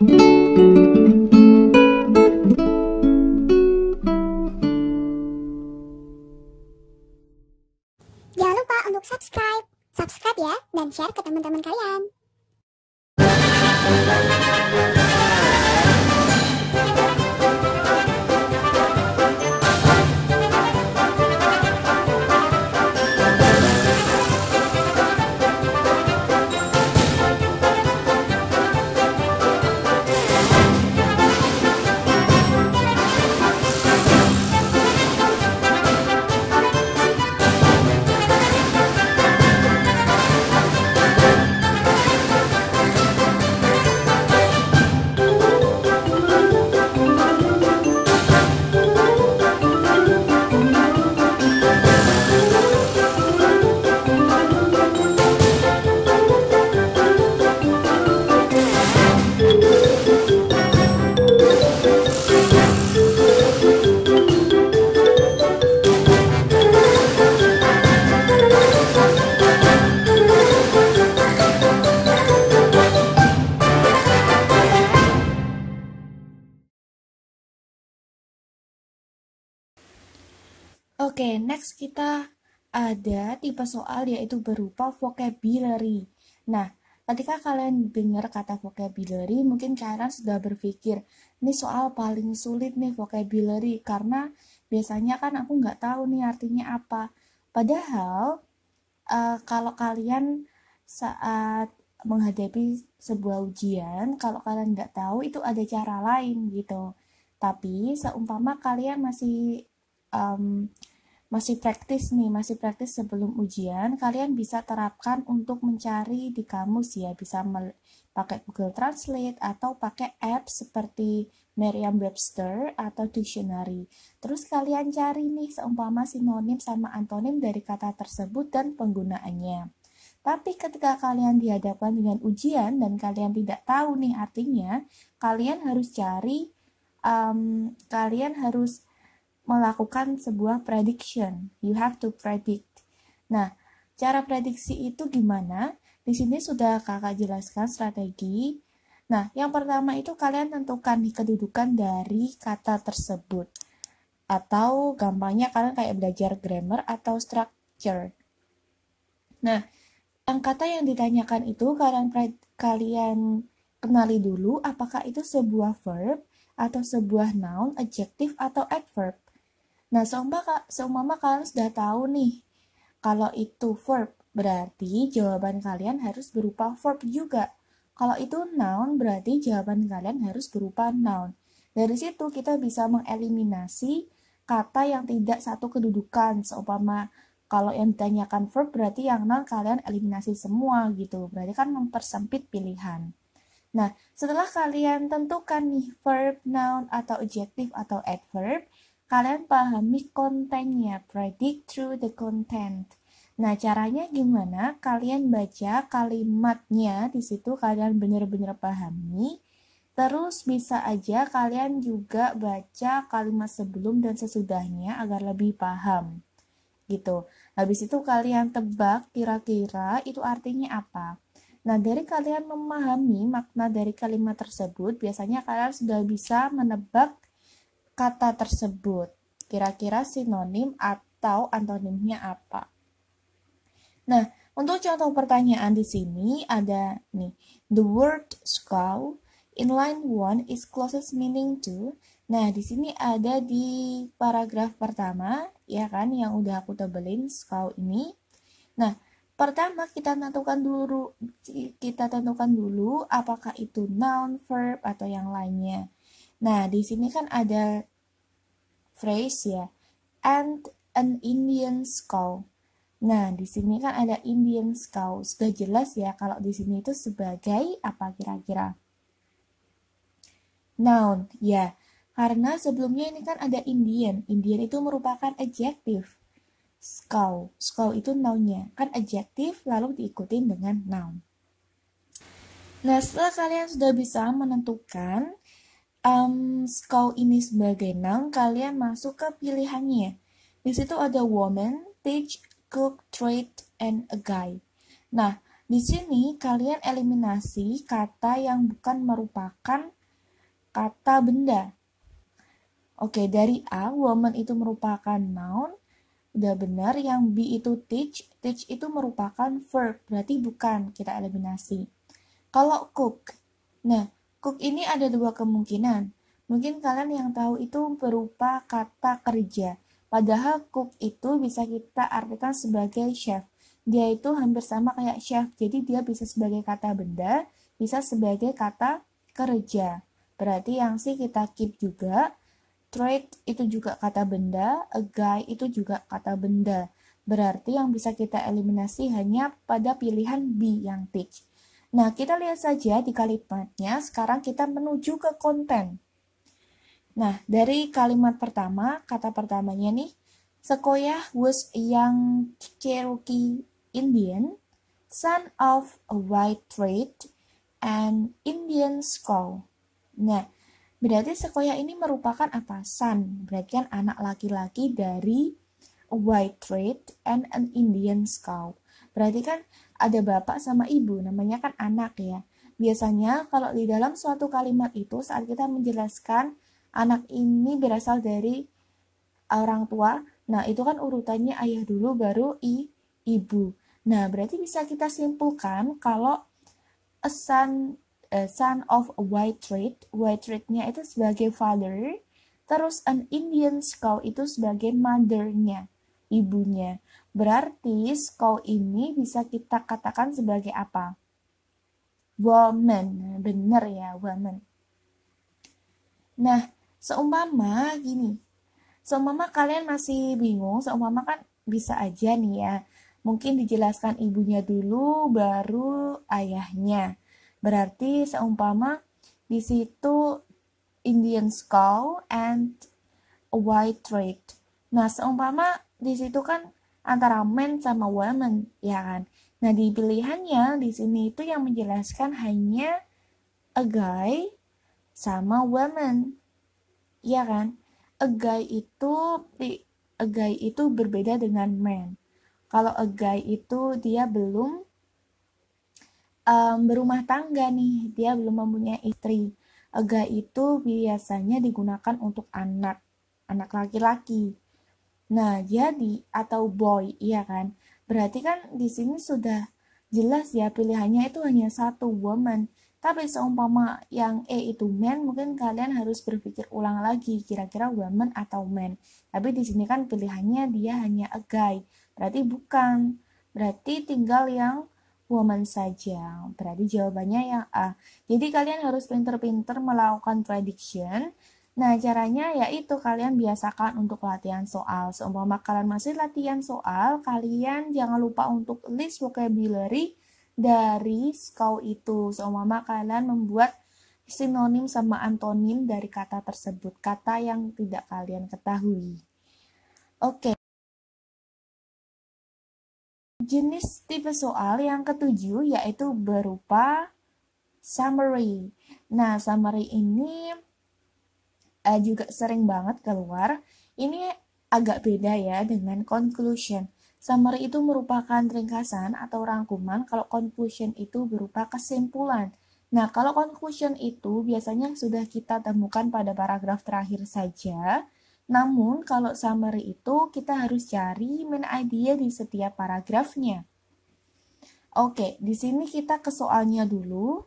Jangan lupa untuk subscribe. Subscribe ya, dan share ke teman-teman kalian. Oke, next kita ada tipe soal yaitu berupa vocabulary. Nah, ketika kalian dengar kata vocabulary, mungkin kalian sudah berpikir, ini soal paling sulit nih vocabulary, karena biasanya kan aku nggak tahu nih artinya apa. Padahal, kalau kalian saat menghadapi sebuah ujian, kalau kalian nggak tahu itu ada cara lain gitu. Tapi seumpama kalian masih praktis sebelum ujian, kalian bisa terapkan untuk mencari di kamus ya, bisa pakai Google Translate atau pakai apps seperti Merriam-Webster atau dictionary. Terus kalian cari nih seumpama sinonim sama antonim dari kata tersebut dan penggunaannya. Tapi ketika kalian dihadapkan dengan ujian dan kalian tidak tahu nih artinya, kalian harus melakukan sebuah prediction. You have to predict. Nah, cara prediksi itu gimana? Di sini sudah kakak jelaskan strategi. Nah, yang pertama itu kalian tentukan kedudukan dari kata tersebut. Atau gampangnya kalian kayak belajar grammar atau structure. Nah, kata yang ditanyakan itu kalian kenali dulu apakah itu sebuah verb atau sebuah noun, adjective atau adverb. Nah, seumpama kalian sudah tahu nih, kalau itu verb, berarti jawaban kalian harus berupa verb juga. Kalau itu noun, berarti jawaban kalian harus berupa noun. Dari situ kita bisa mengeliminasi kata yang tidak satu kedudukan. Seumpama kalau yang ditanyakan verb, berarti yang noun kalian eliminasi semua gitu. Berarti kan mempersempit pilihan. Nah, setelah kalian tentukan nih verb, noun, atau adjective atau adverb, kalian pahami kontennya, predict through the content. Nah, caranya gimana? Kalian baca kalimatnya, di situ kalian benar-benar pahami. Terus bisa aja kalian juga baca kalimat sebelum dan sesudahnya agar lebih paham. Gitu. Habis itu kalian tebak kira-kira itu artinya apa. Nah, dari kalian memahami makna dari kalimat tersebut, biasanya kalian sudah bisa menebak kata tersebut, kira-kira sinonim atau antonimnya apa. Nah, untuk contoh pertanyaan di sini ada nih, the word skull in line 1 is closest meaning to. Nah, di sini ada di paragraf pertama, ya kan, yang udah aku tebelin skull ini. Nah, pertama kita tentukan dulu apakah itu noun, verb atau yang lainnya. Nah, di sini kan ada phrase ya, and an Indian skull. Nah, di sini kan ada Indian skull. Sudah jelas ya kalau di sini itu sebagai apa kira-kira? Noun, ya. Karena sebelumnya ini kan ada Indian. Indian itu merupakan adjective. Skull itu nounnya. Kan adjective lalu diikutin dengan noun. Nah, setelah kalian sudah bisa menentukan skull ini sebagai noun, kalian masuk ke pilihannya. Di situ ada woman, teach, cook, trade, and a guy. Nah, Di sini kalian eliminasi kata yang bukan merupakan kata benda. Oke, dari A, woman itu merupakan noun, udah benar. Yang B itu teach itu merupakan verb, berarti bukan, kita eliminasi. Kalau cook, nah cook ini ada dua kemungkinan. Mungkin kalian yang tahu itu berupa kata kerja, padahal cook itu bisa kita artikan sebagai chef. Dia itu hampir sama kayak chef, jadi dia bisa sebagai kata benda, bisa sebagai kata kerja. Berarti yang C kita keep juga. Trade itu juga kata benda, a guy itu juga kata benda. Berarti yang bisa kita eliminasi hanya pada pilihan B yang teach. Nah, kita lihat saja di kalimatnya, sekarang kita menuju ke konten. Nah, dari kalimat pertama, kata pertamanya nih, Sequoyah was a young Cherokee Indian, son of a white trade and Indian squaw. Nah, berarti Sequoyah ini merupakan apa? Son, berarti kan anak laki-laki dari a white trade and an Indian squaw. Berarti kan ada bapak sama ibu, namanya kan anak ya. Biasanya kalau di dalam suatu kalimat itu saat kita menjelaskan anak ini berasal dari orang tua, nah itu kan urutannya ayah dulu baru ibu. Nah, berarti bisa kita simpulkan kalau a son of a white trade-nya itu sebagai father, terus an Indian squaw itu sebagai mother-nya, ibunya. Berarti squaw ini bisa kita katakan sebagai apa? Woman, bener ya, woman. Nah, seumpama gini, seumpama kalian masih bingung, seumpama kan bisa aja nih ya, mungkin dijelaskan ibunya dulu, baru ayahnya. Berarti seumpama di situ Indian squaw and a white trade. Nah, seumpama di situ kan antara men sama woman, ya kan? Nah, di pilihannya di sini itu yang menjelaskan hanya a guy sama woman, ya kan? A guy itu berbeda dengan man. Kalau a guy itu dia belum berumah tangga nih, dia belum mempunyai istri. A guy itu biasanya digunakan untuk anak laki-laki. Nah, jadi atau boy, iya kan? Berarti kan di sini sudah jelas ya pilihannya itu hanya satu, woman. Tapi seumpama yang E itu man, mungkin kalian harus berpikir ulang lagi kira-kira woman atau man. Tapi di sini kan pilihannya dia hanya a guy. Berarti bukan. Berarti tinggal yang woman saja. Berarti jawabannya yang A. Jadi kalian harus pinter-pinter melakukan prediction. Nah, caranya yaitu kalian biasakan untuk latihan soal. Seumpama kalian masih latihan soal, kalian jangan lupa untuk list vocabulary dari squaw itu. Seumpama kalian membuat sinonim sama antonim dari kata tersebut, kata yang tidak kalian ketahui. Oke. Jenis tipe soal yang ketujuh yaitu berupa summary. Nah, summary ini juga sering banget keluar. Ini agak beda ya dengan conclusion. Summary itu merupakan ringkasan atau rangkuman, kalau conclusion itu berupa kesimpulan. Nah, kalau conclusion itu biasanya sudah kita temukan pada paragraf terakhir saja. Namun, kalau summary itu kita harus cari main idea di setiap paragrafnya. Oke, di sini kita ke soalnya dulu.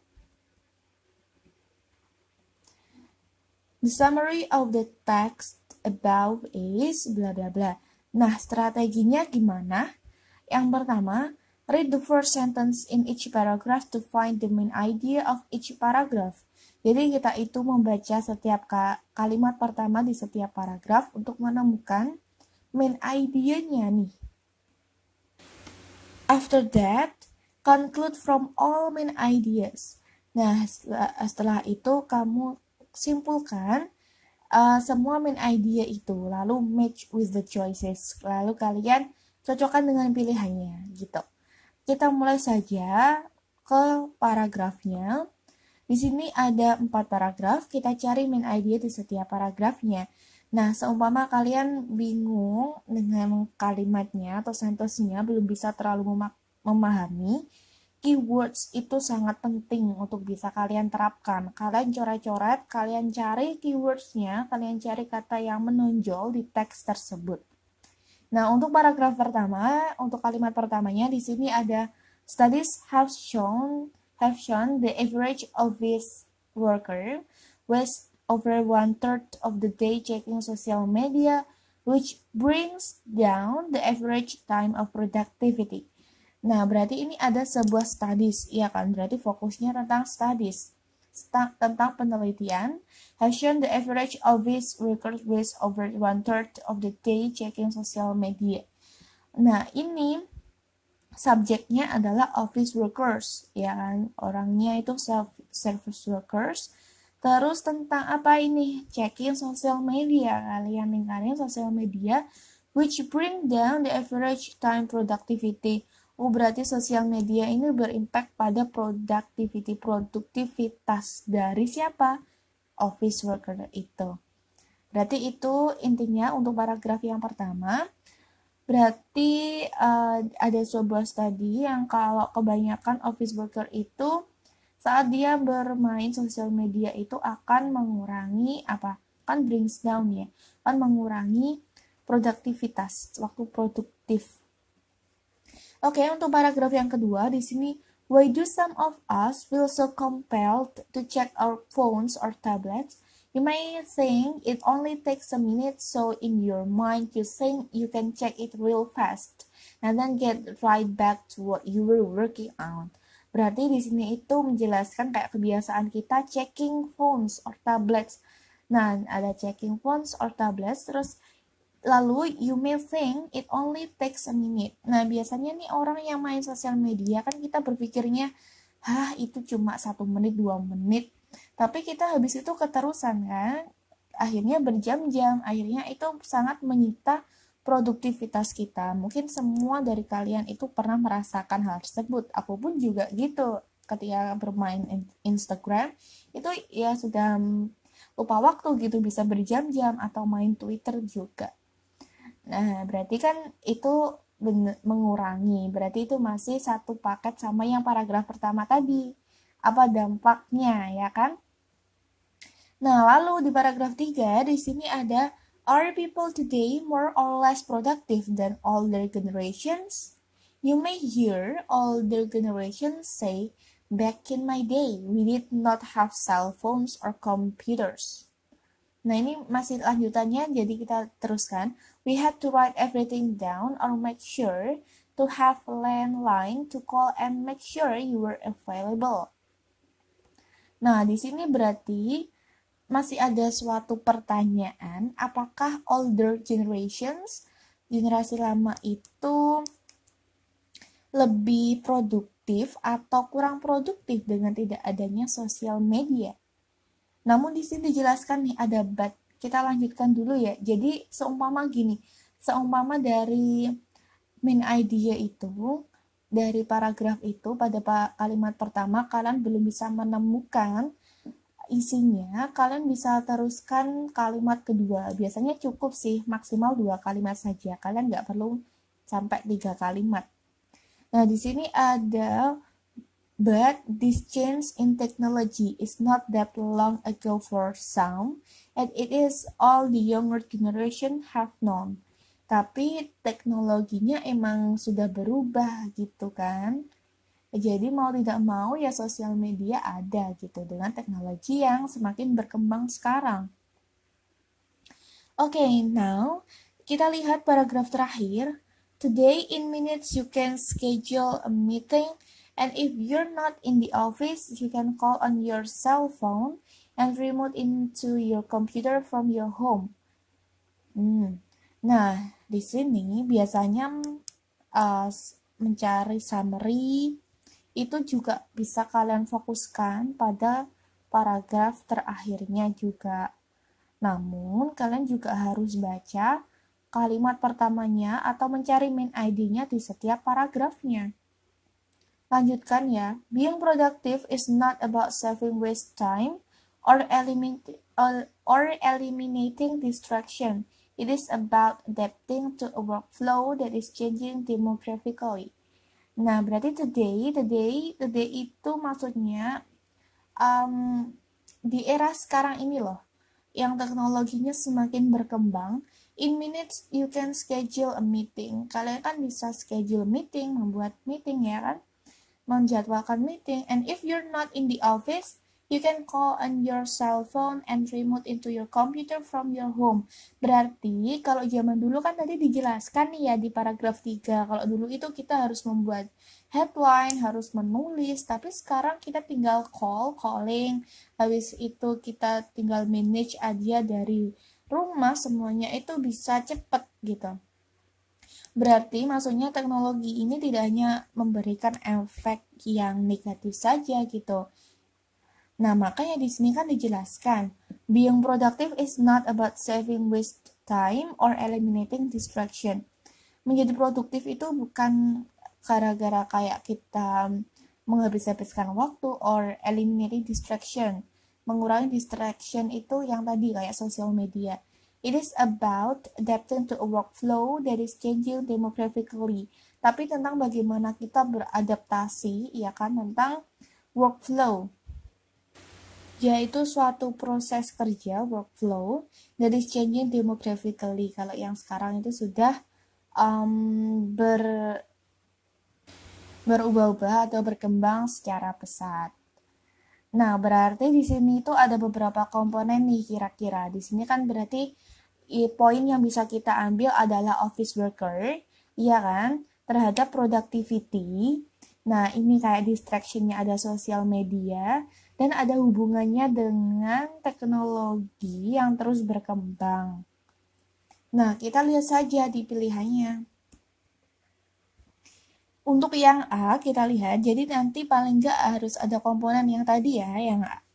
The summary of the text above is bla bla bla. Nah, strateginya gimana? Yang pertama, read the first sentence in each paragraph to find the main idea of each paragraph. Jadi kita itu membaca setiap kalimat pertama di setiap paragraf untuk menemukan main idea-nya nih. After that, conclude from all main ideas. Nah, setelah itu kamu simpulkan semua main idea itu, lalu match with the choices, lalu kalian cocokkan dengan pilihannya gitu. Kita mulai saja ke paragrafnya. Di sini ada 4 paragraf, kita cari main idea di setiap paragrafnya. Nah, seumpama kalian bingung dengan kalimatnya atau sentensinya, belum bisa terlalu memahami, keywords itu sangat penting untuk bisa kalian terapkan. Kalian coret-coret, kalian cari keywordsnya, kalian cari kata yang menonjol di teks tersebut. Nah, untuk paragraf pertama, untuk kalimat pertamanya di sini ada studies have shown the average office worker was over 1/3 of the day checking social media, which brings down the average time of productivity. Nah, berarti ini ada sebuah studies, ya kan? Berarti fokusnya tentang studies, tentang penelitian. Has shown the average office worker was over 1/3 of the day checking social media. Nah, ini subjeknya adalah office workers, ya kan? Orangnya itu service workers. Terus tentang apa ini? Checking social media. Kalian lingkarin social media, which bring down the average time productivity. Oh, berarti sosial media ini berimpact pada produktivitas dari siapa? Office worker itu. Berarti itu intinya untuk paragraf yang pertama. Berarti ada sebuah studi yang kalau kebanyakan office worker itu saat dia bermain sosial media itu akan mengurangi kan brings down ya, akan mengurangi produktivitas, waktu produktif. Oke, untuk paragraf yang kedua di sini, why do some of us feel so compelled to check our phones or tablets? You may think it only takes a minute, so in your mind you think you can check it real fast and then get right back to what you were working on. Berarti di sini itu menjelaskan kayak kebiasaan kita checking phones or tablets. Nah, ada checking phones or tablets, terus lalu you may think it only takes a minute. Nah, biasanya nih orang yang main sosial media kan kita berpikirnya, itu cuma 1 menit, 2 menit. Tapi kita habis itu keterusan kan, akhirnya berjam-jam, akhirnya itu sangat menyita produktivitas kita. Mungkin semua dari kalian itu pernah merasakan hal tersebut. Aku pun juga gitu, ketika bermain Instagram, itu ya sudah lupa waktu gitu, bisa berjam-jam, atau main Twitter juga. Nah, berarti kan itu mengurangi, berarti itu masih satu paket sama yang paragraf pertama tadi. Apa dampaknya, ya kan? Nah, lalu di paragraf 3, di sini ada, are people today more or less productive than older generations? You may hear older generations say, back in my day, we did not have cell phones or computers. Nah, ini masih lanjutannya, jadi kita teruskan. We had to write everything down or make sure to have a landline to call and make sure you were available. Nah, di sini berarti masih ada suatu pertanyaan, apakah older generations, generasi lama itu lebih produktif atau kurang produktif dengan tidak adanya sosial media? Namun di sini dijelaskan nih ada but. Kita lanjutkan dulu ya. Jadi seumpama gini, seumpama dari main idea itu, dari paragraf itu pada kalimat pertama kalian belum bisa menemukan isinya, kalian bisa teruskan kalimat kedua. Biasanya cukup sih, maksimal 2 kalimat saja. Kalian nggak perlu sampai 3 kalimat. Nah, di sini ada but this change in technology is not that long ago for some, and it is all the younger generation have known. Tapi teknologinya emang sudah berubah gitu kan. Jadi mau tidak mau ya sosial media ada gitu dengan teknologi yang semakin berkembang sekarang. Okay, now kita lihat paragraf terakhir. Today in minutes you can schedule a meeting. And if you're not in the office, you can call on your cell phone and remote into your computer from your home. Nah, di sini biasanya mencari summary itu juga bisa kalian fokuskan pada paragraf terakhirnya juga. Namun, kalian juga harus baca kalimat pertamanya atau mencari main ID-nya di setiap paragrafnya. Lanjutkan ya. Being productive is not about saving waste time or eliminating distraction. It is about adapting to a workflow that is changing demographically. Nah, berarti today itu maksudnya di era sekarang ini loh, yang teknologinya semakin berkembang. In minutes you can schedule a meeting. Kalian kan bisa schedule meeting, membuat meeting ya kan, menjadwalkan meeting. And if you're not in the office, you can call on your cell phone and remote into your computer from your home. Berarti kalau zaman dulu kan tadi dijelaskan nih ya di paragraf 3. Kalau dulu itu kita harus membuat headline, harus menulis. Tapi sekarang kita tinggal calling. Habis itu kita tinggal manage aja dari rumah. Semuanya itu bisa cepet gitu. Berarti maksudnya teknologi ini tidak hanya memberikan efek yang negatif saja gitu. Nah, makanya di sini kan dijelaskan, being productive is not about saving waste time or eliminating distraction. Menjadi produktif itu bukan gara-gara kayak kita menghabis-habiskan waktu or eliminating distraction. Mengurangi distraction itu yang tadi kayak social media. It is about adapting to a workflow that is changing demographically. Tapi tentang bagaimana kita beradaptasi, ya kan, tentang workflow, yaitu suatu proses kerja, workflow, that is changing demographically. Kalau yang sekarang itu sudah berubah-ubah atau berkembang secara pesat. Nah, berarti di sini itu ada beberapa komponen nih kira-kira. Di sini kan berarti poin yang bisa kita ambil adalah office worker, iya kan, terhadap productivity. Nah, ini kayak distraction-nya ada sosial media, dan ada hubungannya dengan teknologi yang terus berkembang. Nah, kita lihat saja di pilihannya. Untuk yang A, kita lihat, jadi nanti paling nggak harus ada komponen yang tadi ya,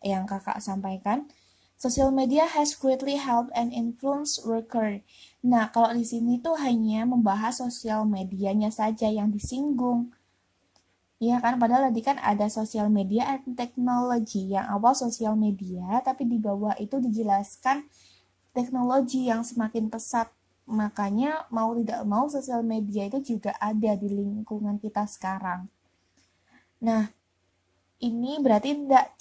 yang kakak sampaikan. Social media has greatly helped and influenced worker. Nah, kalau di sini tuh hanya membahas sosial medianya saja yang disinggung. Ya kan, padahal tadi kan ada sosial media and technology. Yang awal sosial media, tapi di bawah itu dijelaskan teknologi yang semakin pesat. Makanya mau tidak mau sosial media itu juga ada di lingkungan kita sekarang. Nah, ini berarti tidak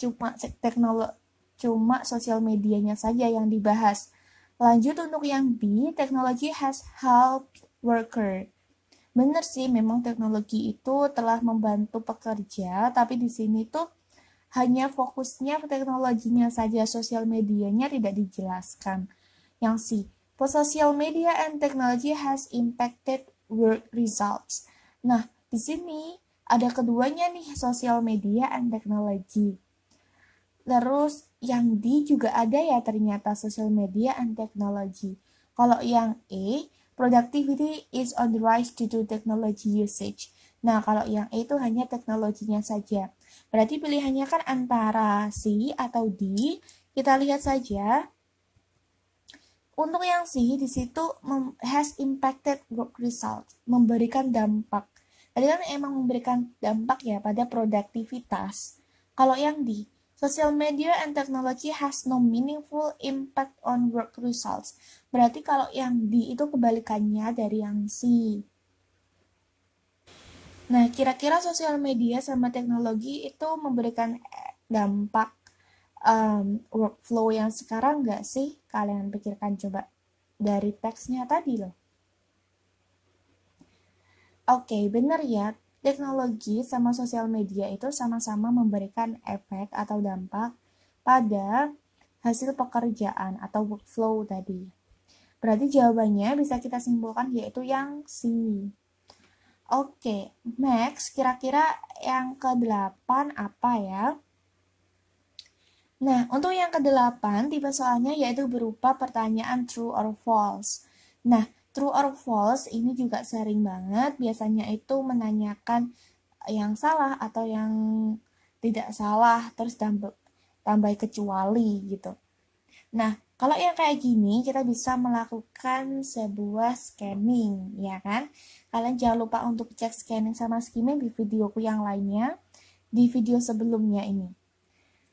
cuma sosial medianya saja yang dibahas. Lanjut untuk yang B, technology has helped worker. Benar sih, memang teknologi itu telah membantu pekerja, tapi di sini tuh hanya fokusnya teknologinya saja, sosial medianya tidak dijelaskan. Yang C, both social media and technology has impacted work results. Nah, di sini ada keduanya nih, social media and technology. Terus yang D juga ada ya ternyata, social media and technology. Kalau yang E, productivity is on the rise due to technology usage. Nah, kalau yang E itu hanya teknologinya saja. Berarti pilihannya kan antara C atau D. Kita lihat saja. Untuk yang C, di situ has impacted work results, memberikan dampak. Tadi kan emang memberikan dampak ya pada produktivitas. Kalau yang D, social media and technology has no meaningful impact on work results. Berarti kalau yang D itu kebalikannya dari yang C. Nah, kira-kira sosial media sama teknologi itu memberikan dampak workflow yang sekarang nggak sih? Kalian pikirkan coba dari teksnya tadi loh. Oke, benar ya. Teknologi sama sosial media itu sama-sama memberikan efek atau dampak pada hasil pekerjaan atau workflow tadi. Berarti jawabannya bisa kita simpulkan yaitu yang C. Oke, next kira-kira yang ke-8 apa ya? Nah, untuk yang ke-8 tipe soalnya yaitu berupa pertanyaan true or false. Nah, true or false ini juga sering banget, biasanya itu menanyakan yang salah atau yang tidak salah, terus tambah kecuali gitu. Nah, kalau yang kayak gini, kita bisa melakukan sebuah scanning, ya kan? Kalian jangan lupa untuk cek scanning sama skimming di videoku yang lainnya, di video sebelumnya ini.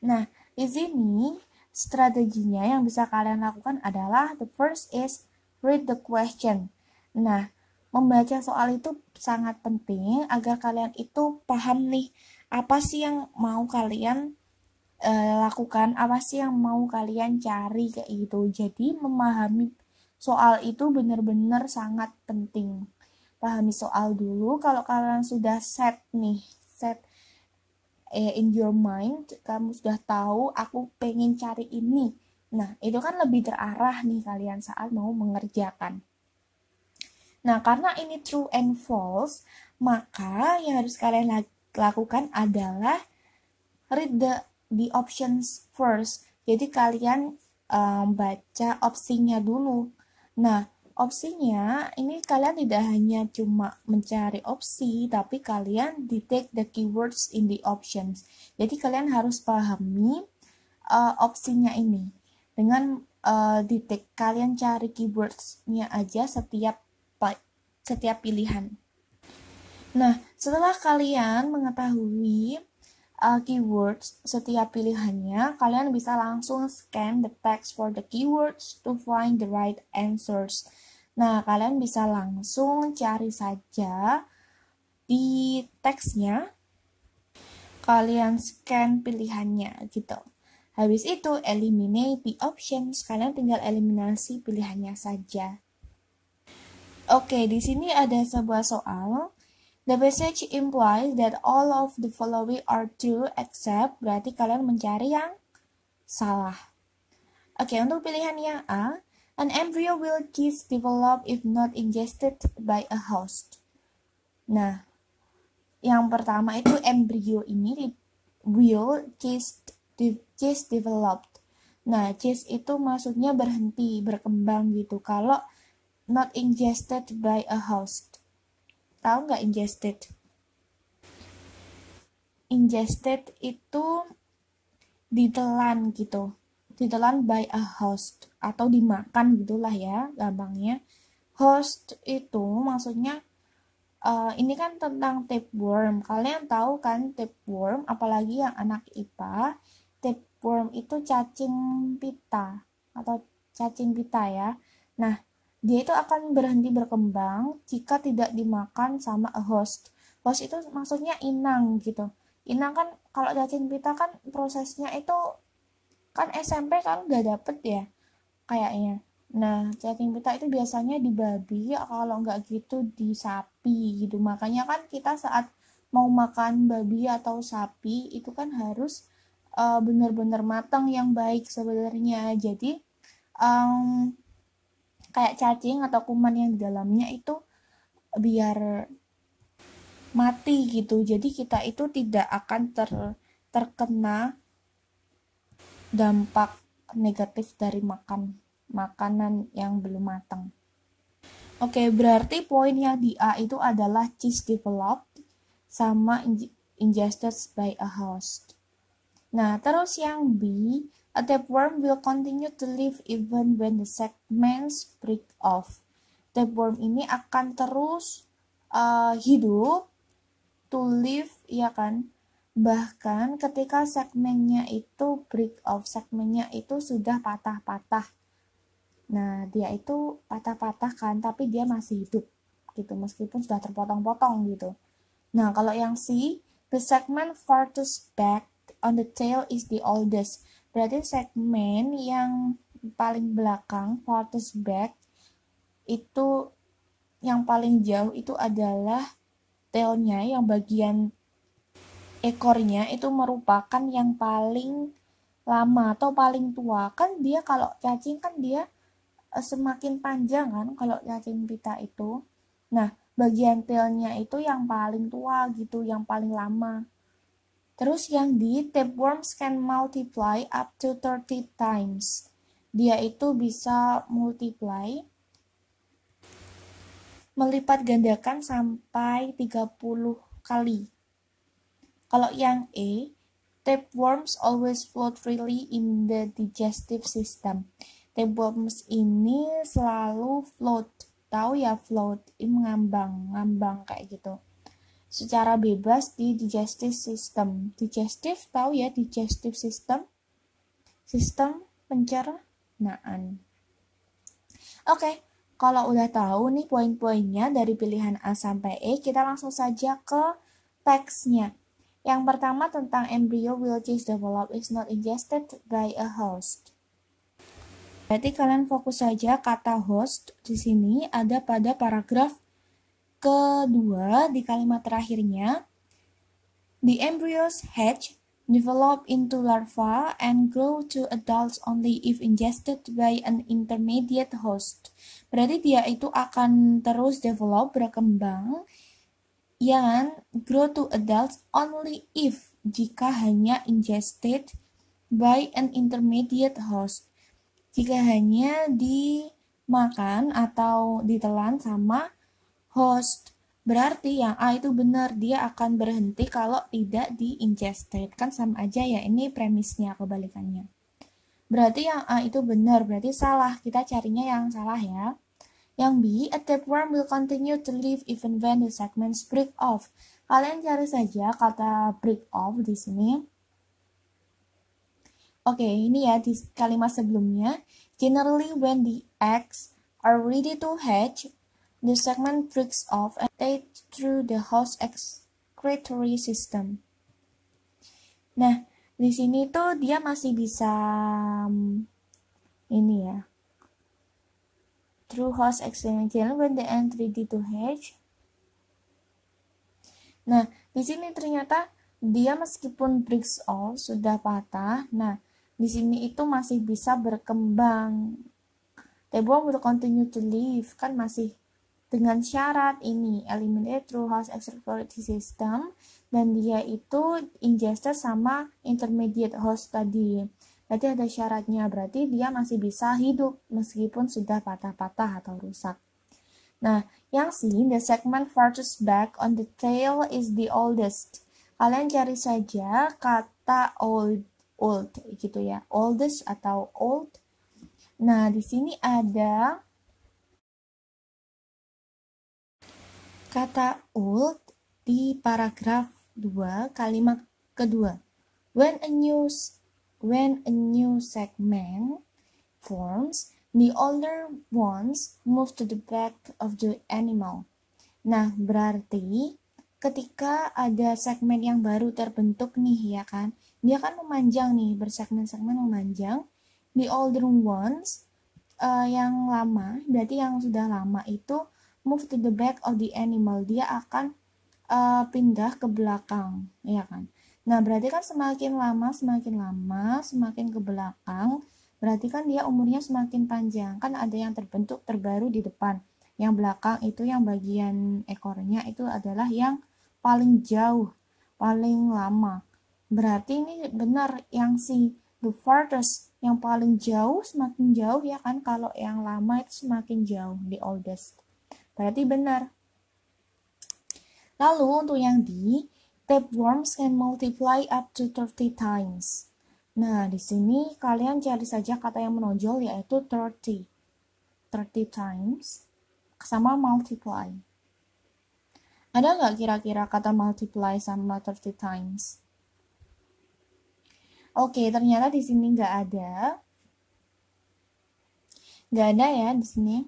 Nah, di sini strateginya yang bisa kalian lakukan adalah the first is read the question. Nah, membaca soal itu sangat penting agar kalian itu paham nih, apa sih yang mau kalian lakukan, apa sih yang mau kalian cari kayak gitu. Jadi memahami soal itu benar-benar sangat penting. Pahami soal dulu. Kalau kalian sudah set in your mind, kamu sudah tahu aku pengen cari ini. Nah, itu kan lebih terarah nih kalian saat mau mengerjakan. Nah, karena ini true and false, maka yang harus kalian lakukan adalah read the options first. Jadi kalian baca opsinya dulu. Nah, opsinya ini kalian tidak hanya cuma mencari opsi, tapi kalian detect the keywords in the options. Jadi kalian harus pahami opsinya ini. Dengan detect, kalian cari keywords-nya aja setiap pilihan. Nah, setelah kalian mengetahui keywords setiap pilihannya, kalian bisa langsung scan the text for the keywords to find the right answers. Nah, kalian bisa langsung cari saja di teksnya, kalian scan pilihannya gitu. Habis itu eliminate the options, kalian tinggal eliminasi pilihannya saja. Oke, di sini ada sebuah soal. The passage implies that all of the following are true except, berarti kalian mencari yang salah. Oke, untuk pilihan yang A, an embryo will cease develop if not ingested by a host. Nah, yang pertama itu embrio ini will cease developed. Nah, cease itu maksudnya berhenti, berkembang gitu. Kalau not ingested by a host. Tahu nggak ingested? Ingested itu ditelan gitu. Ditelan by a host. Atau dimakan gitulah ya gampangnya. Host itu maksudnya ini kan tentang tapeworm. Kalian tahu kan tapeworm, apalagi yang anak IPA. Tapeworm itu cacing pita atau cacing pita ya. Nah, dia itu akan berhenti berkembang jika tidak dimakan sama a host. Host itu maksudnya inang gitu. Inang kan kalau cacing pita kan prosesnya itu kan SMP kan udah dapet ya kayaknya. Nah, cacing pita itu biasanya di babi, kalau nggak gitu di sapi gitu. Makanya kan kita saat mau makan babi atau sapi itu kan harus benar-benar matang yang baik sebenarnya. Jadi kayak cacing atau kuman yang di dalamnya itu biar mati gitu. Jadi kita itu tidak akan terkena dampak negatif dari makanan yang belum matang. Oke, berarti poin yang di A itu adalah cheese developed sama ingested by a host. Nah, terus yang B, a tapeworm will continue to live even when the segments break off. Tapeworm ini akan terus hidup, to live, ya kan? Bahkan ketika segmennya itu break off, segmennya itu sudah patah-patah. Nah, dia itu patah-patah kan, tapi dia masih hidup gitu, meskipun sudah terpotong-potong gitu. Nah, kalau yang C, the segment farthest back on the tail is the oldest. Berarti segmen yang paling belakang, farthest back, itu yang paling jauh itu adalah tailnya, yang bagian ekornya itu merupakan yang paling lama atau paling tua. Kan dia kalau cacing kan dia semakin panjang kan kalau cacing pita itu. Nah, bagian tailnya itu yang paling tua gitu, yang paling lama. Terus yang di tapeworms can multiply up to 30 times. Dia itu bisa multiply, melipat gandakan sampai 30 kali. Kalau yang E, tapeworms always float freely in the digestive system. Tapeworms ini selalu float. Tahu ya float, ini ngambang kayak gitu. Secara bebas di digestive system. Digestive tahu ya, digestive system. Sistem pencernaan. Oke, Kalau udah tahu nih poin-poinnya dari pilihan A sampai E, kita langsung saja ke teksnya. Yang pertama tentang embryo which is developed is not ingested by a host. Berarti kalian fokus saja kata host di sini ada pada paragraf kedua di kalimat terakhirnya. The embryos hatch, develop into larvae, and grow to adults only if ingested by an intermediate host. Berarti dia itu akan terus develop, berkembang, yang grow to adults only if, jika hanya ingested by an intermediate host. Jika hanya dimakan atau ditelan sama host. Berarti yang A itu benar, dia akan berhenti kalau tidak di-ingested. Kan sama aja ya, ini premisnya kebalikannya. Berarti yang A itu benar, berarti salah. Kita carinya yang salah ya. Yang B, a tapeworm will continue to live even when the segments break off. Kalian cari saja kata break off di sini. Oke, ini ya di kalimat sebelumnya. Generally when the eggs are ready to hatch, the segment breaks off and takes through the host excretory system. Nah, di sini tuh dia masih bisa ini ya. Through host excretory when the egg ready to hatch. Nah, di sini ternyata dia meskipun breaks off sudah patah. Nah, di sini itu masih bisa berkembang. Tapeworm will continue to live, kan masih dengan syarat ini eliminated through host excretory system dan dia itu ingested sama intermediate host tadi. Berarti ada syaratnya, berarti dia masih bisa hidup meskipun sudah patah-patah atau rusak. Nah, yang C, the segment farthest back on the tail is the oldest. Kalian cari saja kata old gitu ya, oldest atau old. Nah, di sini ada kata old di paragraf 2 kalimat kedua. When a new segment forms, the older ones move to the back of the animal. Nah, berarti ketika ada segmen yang baru terbentuk nih ya kan, dia kan memanjang nih, bersegmen-segmen memanjang. The older ones yang lama, berarti yang sudah lama itu move to the back of the animal, dia akan pindah ke belakang, ya kan. Nah, berarti kan semakin lama, semakin ke belakang, berarti kan dia umurnya semakin panjang. Kan ada yang terbentuk terbaru di depan. Yang belakang itu yang bagian ekornya itu adalah yang paling jauh, paling lama. Berarti ini benar yang si the farthest, yang paling jauh semakin jauh ya kan, kalau yang lama itu semakin jauh, the oldest. Berarti benar. Lalu untuk yang D, tapeworms can multiply up to 30 times. Nah, di sini kalian cari saja kata yang menonjol yaitu 30 times sama multiply. Ada nggak kira-kira kata multiply sama 30 times? Oke, ternyata di sini nggak ada. Nggak ada ya di sini.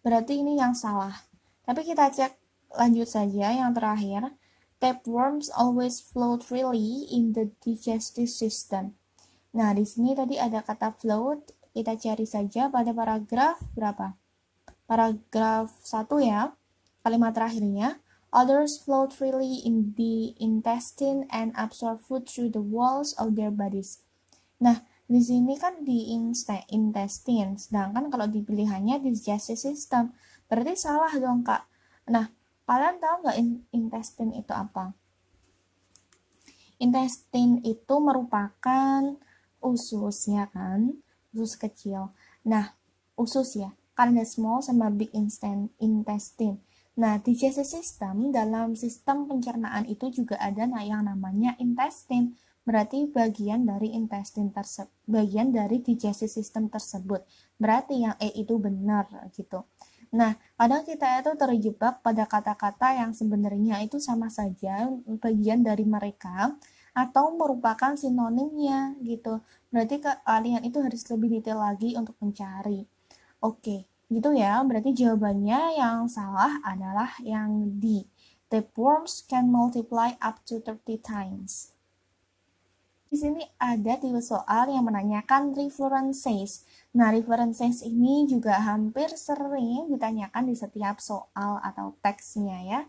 Berarti ini yang salah. Tapi kita cek lanjut saja yang terakhir. Tapeworms always float freely in the digestive system. Nah, di sini tadi ada kata float. Kita cari saja pada paragraf berapa? Paragraf 1 ya. Kalimat terakhirnya. Others float freely in the intestine and absorb food through the walls of their bodies. Nah, di sini kan di intestine, sedangkan kalau di pilihannya di digestive system. Berarti salah dong, Kak. Nah, kalian tahu nggak intestine itu apa? Intestine itu merupakan usus, ya kan? Usus kecil. Nah, usus ya. Kan ada small sama big intestine. Nah, digestive system dalam sistem pencernaan itu juga ada yang namanya intestine. Berarti bagian dari bagian dari digestive system tersebut. Berarti yang E itu benar gitu. Nah, kadang kita itu terjebak pada kata-kata yang sebenarnya itu sama saja bagian dari mereka atau merupakan sinonimnya gitu. Berarti kalian itu harus lebih detail lagi untuk mencari. Oke. Gitu ya, berarti jawabannya yang salah adalah yang D. Tapeworms can multiply up to 30 times. Di sini ada tipe soal yang menanyakan references. Nah, references ini juga hampir sering ditanyakan di setiap soal atau teksnya ya.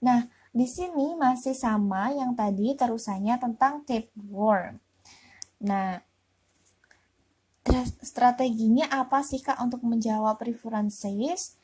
Nah, di sini masih sama yang tadi terusannya tentang tapeworm. Nah, strateginya apa sih Kak untuk menjawab references?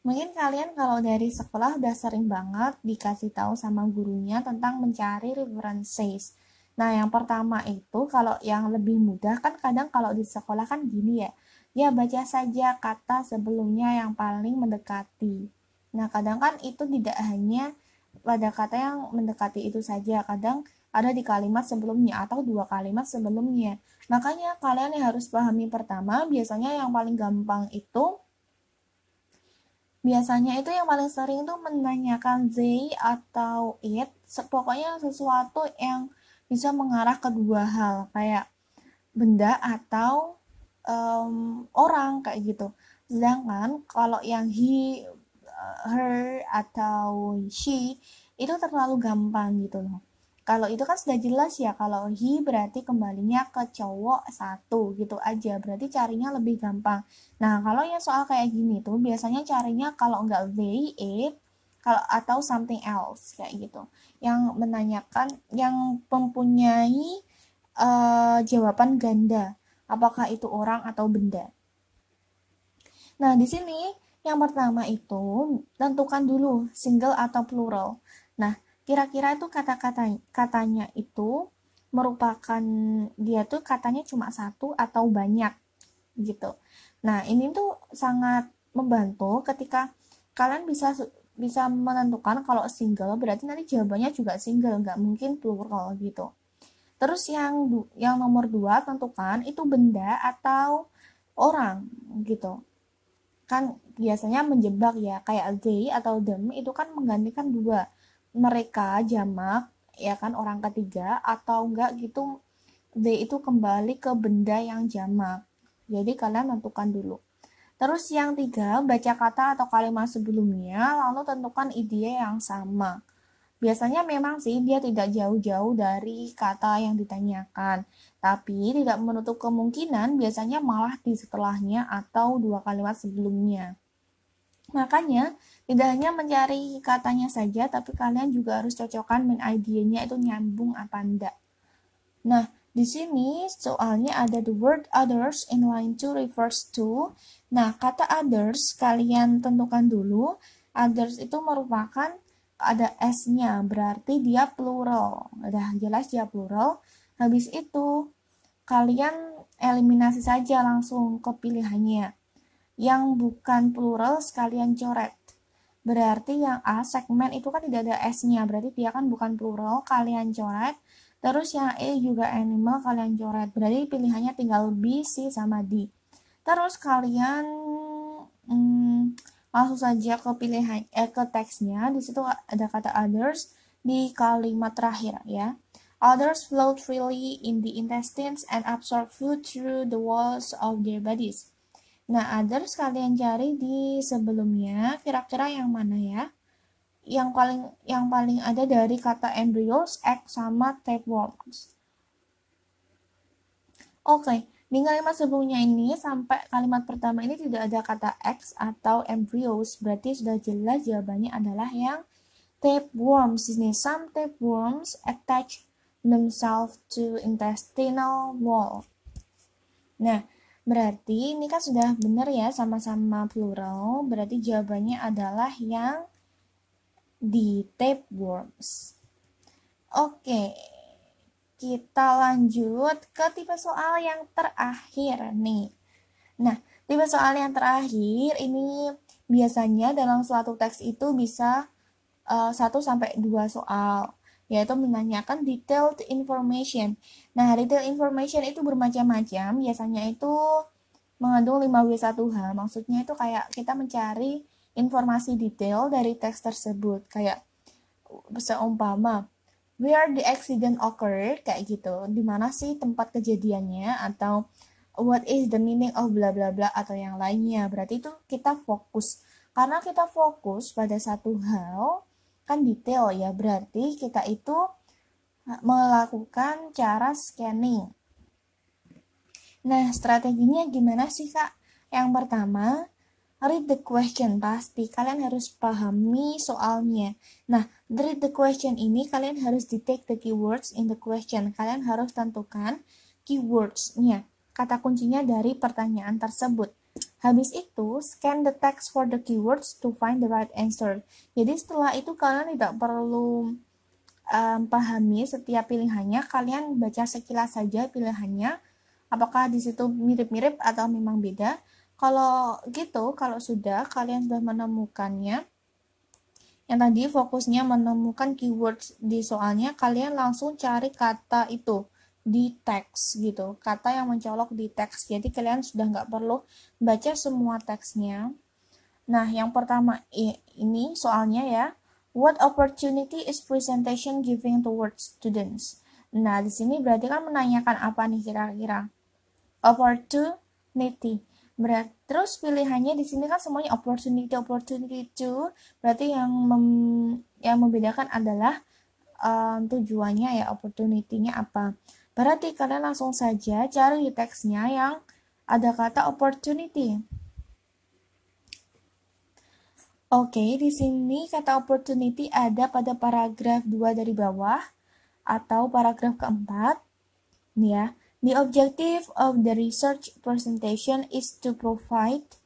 Mungkin kalian kalau dari sekolah udah sering banget dikasih tahu sama gurunya tentang mencari references. Nah, yang pertama itu kalau yang lebih mudah kan kadang kalau di sekolah kan gini ya. Ya, baca saja kata sebelumnya yang paling mendekati. Nah, kadang kan itu tidak hanya pada kata yang mendekati itu saja, kadang ada di kalimat sebelumnya atau dua kalimat sebelumnya. Makanya kalian yang harus pahami pertama, biasanya yang paling gampang itu, biasanya itu yang paling sering itu menanyakan they atau it, pokoknya sesuatu yang bisa mengarah ke dua hal, kayak benda atau orang kayak gitu. Sedangkan kalau yang he, her, atau she, itu terlalu gampang gitu loh. Kalau itu kan sudah jelas ya, kalau he berarti kembalinya ke cowok satu gitu aja, berarti carinya lebih gampang. Nah, kalau yang soal kayak gini tuh biasanya carinya kalau enggak they, it, kalau atau something else kayak gitu. Yang menanyakan, yang mempunyai jawaban ganda, apakah itu orang atau benda. Nah, di sini yang pertama itu tentukan dulu single atau plural. Nah, kira-kira itu katanya itu merupakan, dia tuh katanya cuma satu atau banyak gitu. Nah, ini tuh sangat membantu ketika kalian bisa menentukan kalau single berarti nanti jawabannya juga single, nggak mungkin plural gitu. Terus yang nomor 2 tentukan itu benda atau orang gitu. Kan biasanya menjebak ya, kayak they atau them itu kan menggantikan dua, mereka jamak ya kan orang ketiga, atau enggak gitu they itu kembali ke benda yang jamak. Jadi kalian tentukan dulu. Terus yang 3, baca kata atau kalimat sebelumnya lalu tentukan ide yang sama. Biasanya memang sih dia tidak jauh-jauh dari kata yang ditanyakan, tapi tidak menutup kemungkinan biasanya malah di setelahnya atau dua kalimat sebelumnya. Makanya, tidak hanya mencari katanya saja, tapi kalian juga harus cocokkan main idenya itu nyambung apa enggak. Nah, di sini soalnya ada the word others in line 2 refers to. Nah, kata others kalian tentukan dulu. Others itu merupakan ada S-nya, berarti dia plural. Udah jelas dia plural. Habis itu, kalian eliminasi saja langsung ke pilihannya. Yang bukan plural sekalian coret. Berarti yang A, segmen itu kan tidak ada S-nya, berarti dia kan bukan plural, kalian coret. Terus yang E juga animal, kalian coret. Berarti pilihannya tinggal B, C, sama D. Terus kalian langsung saja ke pilihan ke teksnya. Di situ ada kata others di kalimat terakhir ya. Others float freely in the intestines and absorb food through the walls of their bodies. Nah, others kalian cari di sebelumnya, kira-kira yang mana ya? Yang paling ada dari kata embryos, egg, sama tapeworms. Oke. Di kalimat sebelumnya ini, sampai kalimat pertama ini tidak ada kata eggs atau embryos, berarti sudah jelas jawabannya adalah yang tapeworms. Ini some tapeworms attach themselves to intestinal wall. Nah, berarti ini kan sudah benar ya, sama-sama plural, berarti jawabannya adalah yang di tapeworms. Oke. Kita lanjut ke tipe soal yang terakhir nih. Nah, tipe soal yang terakhir ini biasanya dalam suatu teks itu bisa 1-2 soal, yaitu menanyakan detailed information. Nah, detailed information itu bermacam-macam, biasanya itu mengandung 5W1H. Maksudnya itu kayak kita mencari informasi detail dari teks tersebut, kayak seumpama where the accident occurred, kayak gitu. Di mana sih tempat kejadiannya, atau what is the meaning of bla bla bla atau yang lainnya. Berarti itu kita fokus. Karena kita fokus pada satu hal, kan detail ya, berarti kita itu melakukan cara scanning. Nah, strateginya gimana sih, Kak? Yang pertama, read the question. Pasti kalian harus pahami soalnya. Nah, read the question ini kalian harus detect the keywords in the question. Kalian harus tentukan keywords-nya, kata kuncinya dari pertanyaan tersebut. Habis itu, scan the text for the keywords to find the right answer. Jadi setelah itu kalian tidak perlu pahami setiap pilihannya, kalian baca sekilas saja pilihannya, apakah di situ mirip-mirip atau memang beda. Kalau gitu, kalau kalian sudah menemukannya, yang tadi fokusnya menemukan keywords di soalnya, kalian langsung cari kata itu di teks gitu, kata yang mencolok di teks. Jadi kalian sudah nggak perlu baca semua teksnya. Nah, yang pertama ini soalnya ya, what opportunity is presentation giving towards students? Nah, di sini berarti kan menanyakan apa nih kira-kira? Opportunity. Terus pilihannya di sini kan semuanya opportunity to, berarti yang membedakan adalah tujuannya ya, opportunity-nya apa. Berarti kalian langsung saja cari di teksnya yang ada kata opportunity. Oke, di sini kata opportunity ada pada paragraf 2 dari bawah atau paragraf keempat. Nih ya. The objective of the research presentation is to provide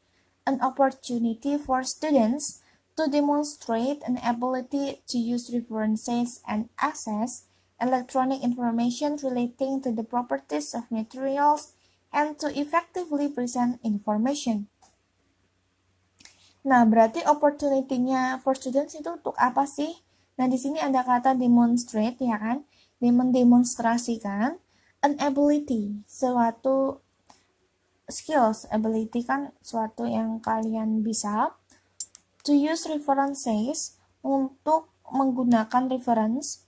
an opportunity for students to demonstrate an ability to use references and access electronic information relating to the properties of materials and to effectively present information. Nah, berarti opportunity-nya for students itu untuk apa sih? Nah, di sini ada kata demonstrate ya kan? Mendemonstrasikan an ability, suatu skills. Ability kan suatu yang kalian bisa. To use references, untuk menggunakan reference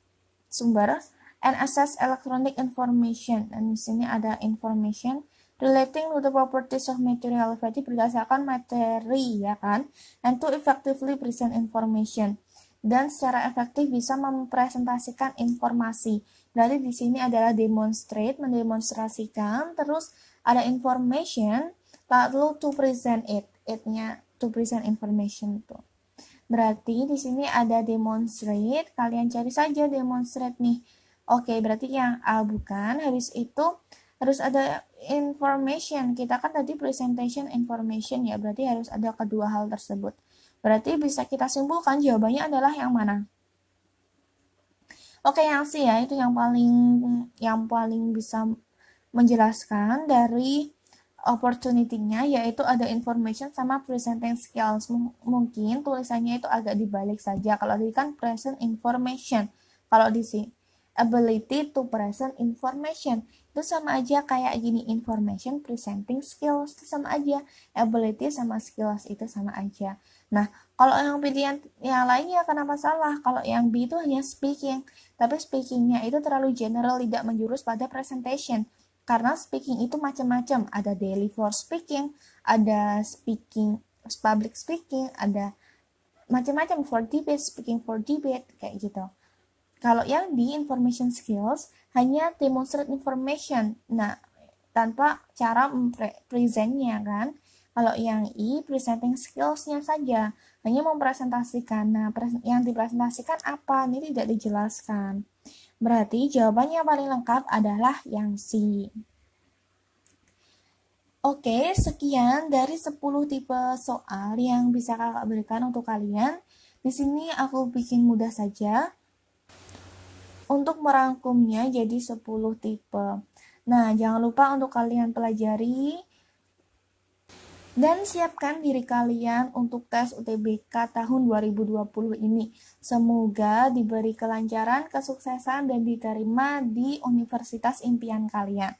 sumber, and access electronic information. Dan di sini ada information relating to the properties of material, berarti berdasarkan materi ya kan, and to effectively present information, dan secara efektif bisa mempresentasikan informasi. Berarti di sini adalah demonstrate, mendemonstrasikan, terus ada information, lalu to present it-nya to present information tuh. Berarti di sini ada demonstrate, kalian cari saja demonstrate nih. Oke, berarti yang A bukan. Habis itu harus ada information. Kita kan tadi presentation information ya, berarti harus ada kedua hal tersebut. Berarti bisa kita simpulkan jawabannya adalah yang mana? Oke, yang C ya, itu yang paling bisa menjelaskan dari opportunity-nya, yaitu ada information sama presenting skills. Mungkin tulisannya itu agak dibalik saja. Kalau tadi kan present information. Kalau di sini ability to present information. Itu sama aja kayak gini, information, presenting skills. Itu sama aja. Ability sama skills itu sama aja. Nah, kalau yang pilihan yang lainnya kenapa salah? Kalau yang B itu hanya speaking. Tapi speaking-nya itu terlalu general, tidak menjurus pada presentation. Karena speaking itu macam-macam, ada daily for speaking, ada speaking, public speaking, ada macam-macam for debate, speaking for debate, kayak gitu. Kalau yang di information skills, hanya demonstrate information, nah tanpa cara presentnya kan. Kalau yang I, presenting skills-nya saja, hanya mempresentasikan. Nah, yang dipresentasikan apa? Ini tidak dijelaskan. Berarti jawabannya paling lengkap adalah yang C. Oke, sekian dari 10 tipe soal yang bisa kakak berikan untuk kalian. Di sini aku bikin mudah saja untuk merangkumnya jadi 10 tipe. Nah, jangan lupa untuk kalian pelajari dan siapkan diri kalian untuk tes UTBK tahun 2020 ini. Semoga diberi kelancaran, kesuksesan, dan diterima di universitas impian kalian.